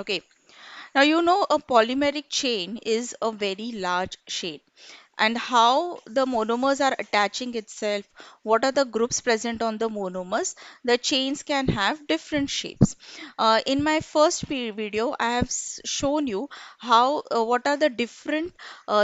Okay. Now, you know, a polymeric chain is a very large chain, and how the monomers are attaching itself, what are the groups present on the monomers, the chains can have different shapes. In my first video, I have shown you how what are the different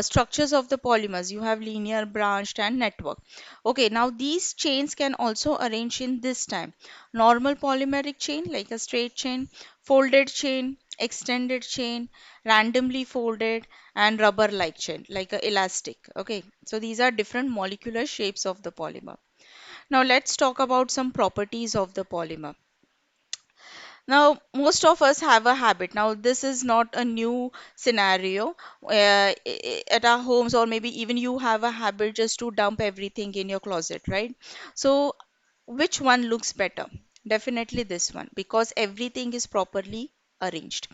structures of the polymers. You have linear, branched, and network. Okay, now these chains can also arrange in this time. Normal polymeric chain like a straight chain, folded chain, extended chain, randomly folded, and rubber like chain like a elastic. Okay, so these are different molecular shapes of the polymer. Now let's talk about some properties of the polymer. Now, most of us have a habit. Now, this is not a new scenario at our homes, or maybe even you have a habit just to dump everything in your closet, right? So, which one looks better? Definitely this one, because everything is properly arranged.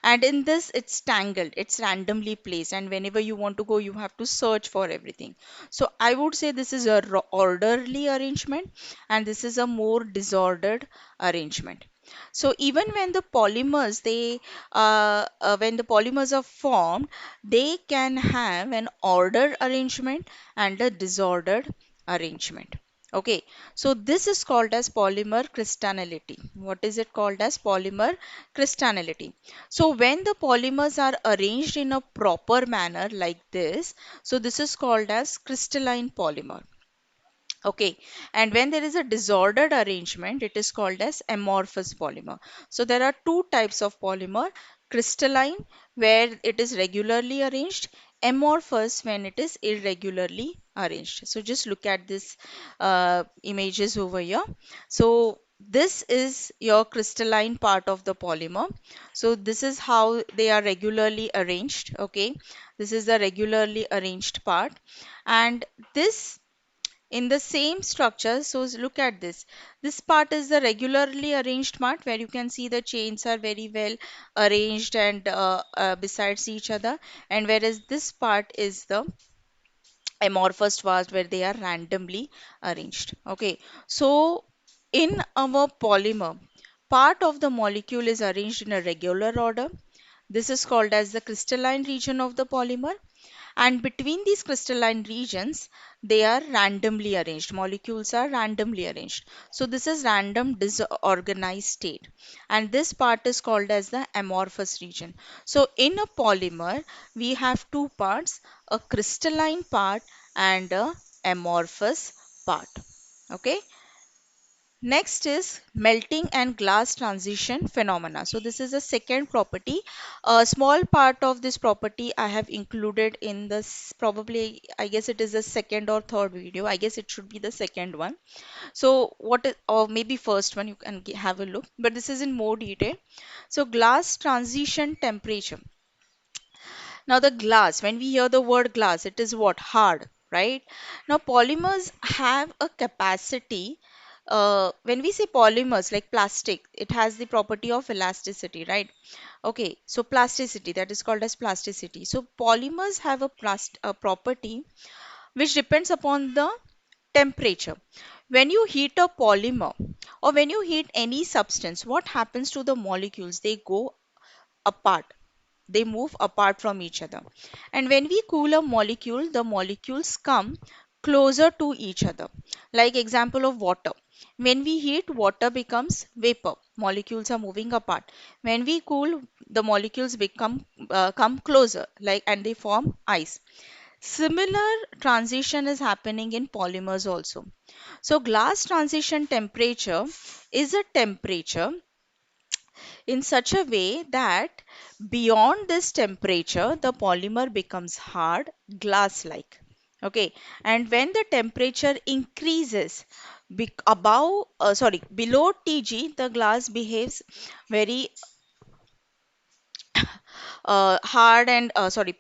And in this, it's tangled, it's randomly placed, and whenever you want to go, you have to search for everything. So, I would say this is a orderly arrangement, and this is a more disordered arrangement. So even when the polymers when the polymers are formed, they can have an ordered arrangement and a disordered arrangement. Okay, so this is called as polymer crystallinity. What is it called as? Polymer crystallinity. So when the polymers are arranged in a proper manner like this, so this is called as crystalline polymer. Okay, and when there is a disordered arrangement, it is called as amorphous polymer. So there are two types of polymer: crystalline, where it is regularly arranged; amorphous, when it is irregularly arranged. So just look at this images over here. So this is your crystalline part of the polymer. So this is how they are regularly arranged. Okay, this is the regularly arranged part, and this in the same structure. So look at this. This part is the regularly arranged part, where you can see the chains are very well arranged and besides each other. And whereas this part is the amorphous part, where they are randomly arranged. Okay. So in our polymer, part of the molecule is arranged in a regular order. This is called as the crystalline region of the polymer, and between these crystalline regions, they are randomly arranged. Molecules are randomly arranged. So this is random disorganized state, and this part is called as the amorphous region. So in a polymer, we have two parts: a crystalline part and a amorphous part. Okay. Next is melting and glass transition phenomena. So this is a second property. A small part of this property I have included in this, probably I guess it is the second or third video. I guess it should be the second one. So what is, or maybe first one, you can have a look, but this is in more detail. So glass transition temperature. Now the glass, when we hear the word glass, it is what? Hard, right? Now polymers have a capacity. When we say polymers like plastic, it has the property of elasticity, right? Okay, so plasticity, that is called as plasticity. So polymers have a property which depends upon the temperature. When you heat a polymer, or when you heat any substance, what happens to the molecules? They go apart, they move apart from each other. And when we cool a molecule, the molecules come closer to each other. Like example of water. When we heat, water becomes vapor. Molecules are moving apart. When we cool, the molecules become come closer, like, and they form ice. Similar transition is happening in polymers also. So glass transition temperature is a temperature in such a way that beyond this temperature, the polymer becomes hard, glass-like. Okay, and when the temperature increases below Tg, the glass behaves very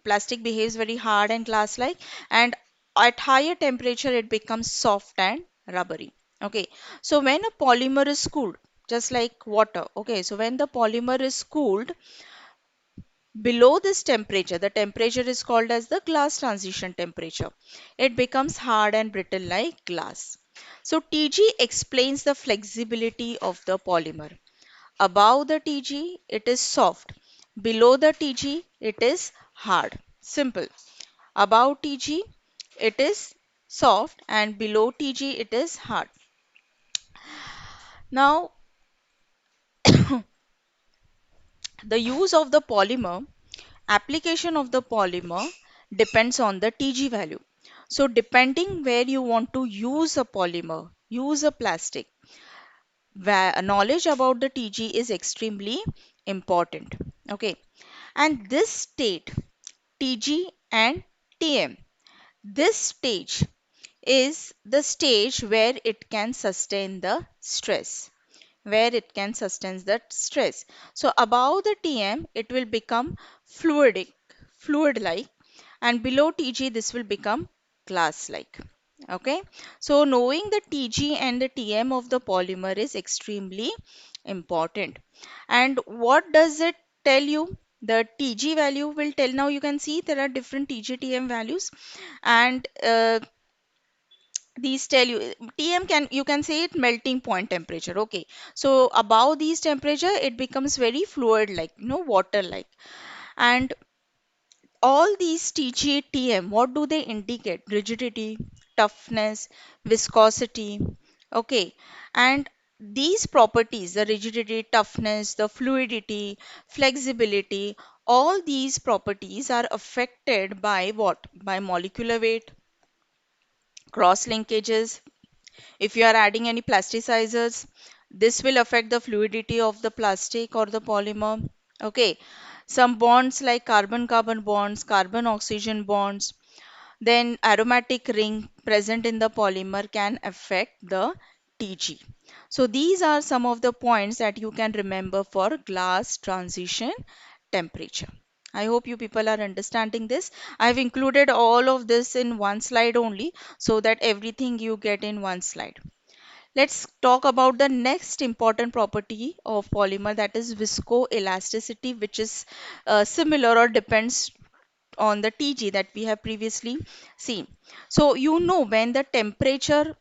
plastic behaves very hard and glass-like, and at higher temperature, it becomes soft and rubbery. Okay, so when a polymer is cooled, just like water, okay, so when the polymer is cooled, below this temperature, the temperature is called as the glass transition temperature. It becomes hard and brittle like glass. So Tg explains the flexibility of the polymer. Above the Tg, it is soft. Below the TG, it is hard. Simple. Above TG, it is soft, and below TG, it is hard. Now, the use of the polymer, application of the polymer depends on the TG value. So, depending where you want to use a polymer, use a plastic, knowledge about the TG is extremely important. Okay, and this state, TG and TM, this stage is the stage where it can sustain the stress, where it can sustain that stress. So above the TM, it will become fluidic, fluid-like, and below TG, this will become glass-like. Okay, so knowing the TG and the TM of the polymer is extremely important. And what does it tell you? The TG value will tell, now you can see there are different TG TM values, and these tell you TM, can you can say it melting point temperature. Okay, so above these temperature it becomes very fluid like, water like. And all these TG TM, what do they indicate? Rigidity, toughness, viscosity. Okay, and these properties, the rigidity, toughness, the fluidity, flexibility, all these properties are affected by what? By molecular weight, cross linkages. If you are adding any plasticizers, this will affect the fluidity of the plastic or the polymer. Okay, some bonds like carbon-carbon bonds, carbon-oxygen bonds, then aromatic ring present in the polymer can affect the TG. So these are some of the points that you can remember for glass transition temperature. I hope you people are understanding this. I've included all of this in one slide only so that everything you get in one slide. Let's talk about the next important property of polymer, that is viscoelasticity, which is similar or depends on the TG that we have previously seen. So when the temperature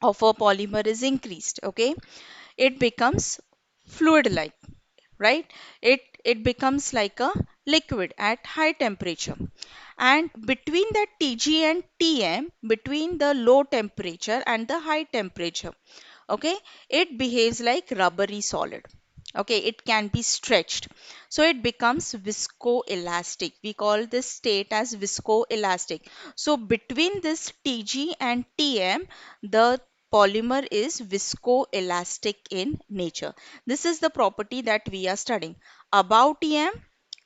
of a polymer is increased, okay, it becomes fluid like, right? It becomes like a liquid at high temperature. And between that TG and TM, between the low temperature and the high temperature, okay, it behaves like rubbery solid. Okay, it can be stretched, so it becomes viscoelastic. We call this state as viscoelastic. So between this TG and TM, the polymer is viscoelastic in nature. This is the property that we are studying. Above TM,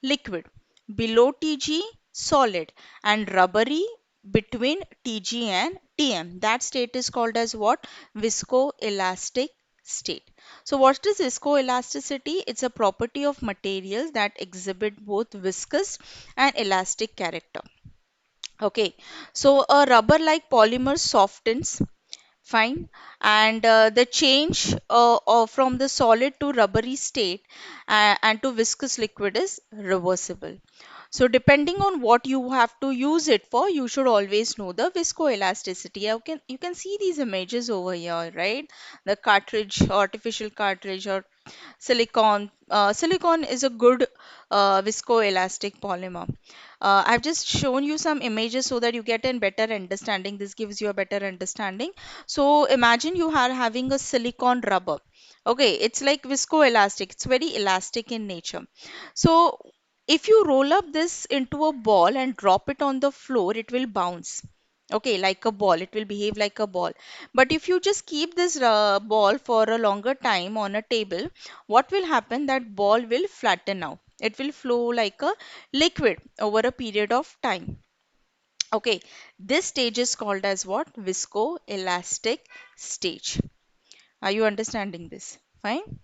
liquid, below TG, solid, and rubbery between TG and TM. That state is called as what? Viscoelastic state. So what is viscoelasticity? It's a property of materials that exhibit both viscous and elastic character. Okay, so a rubber-like polymer softens, fine, and the change from the solid to rubbery state and to viscous liquid is reversible. So depending on what you have to use it for, you should always know the viscoelasticity. You can see these images over here, right? The cartridge, artificial cartridge, or silicon. Silicon is a good viscoelastic polymer. I've just shown you some images so that you get a better understanding. This gives you a better understanding. So imagine you are having a silicon rubber. Okay, it's like viscoelastic. It's very elastic in nature. So if you roll up this into a ball and drop it on the floor, it will bounce. Okay, like a ball, it will behave like a ball. But if you just keep this ball for a longer time on a table, what will happen? That ball will flatten out. It will flow like a liquid over a period of time. Okay, this stage is called as what? Viscoelastic stage. Are you understanding this? Fine.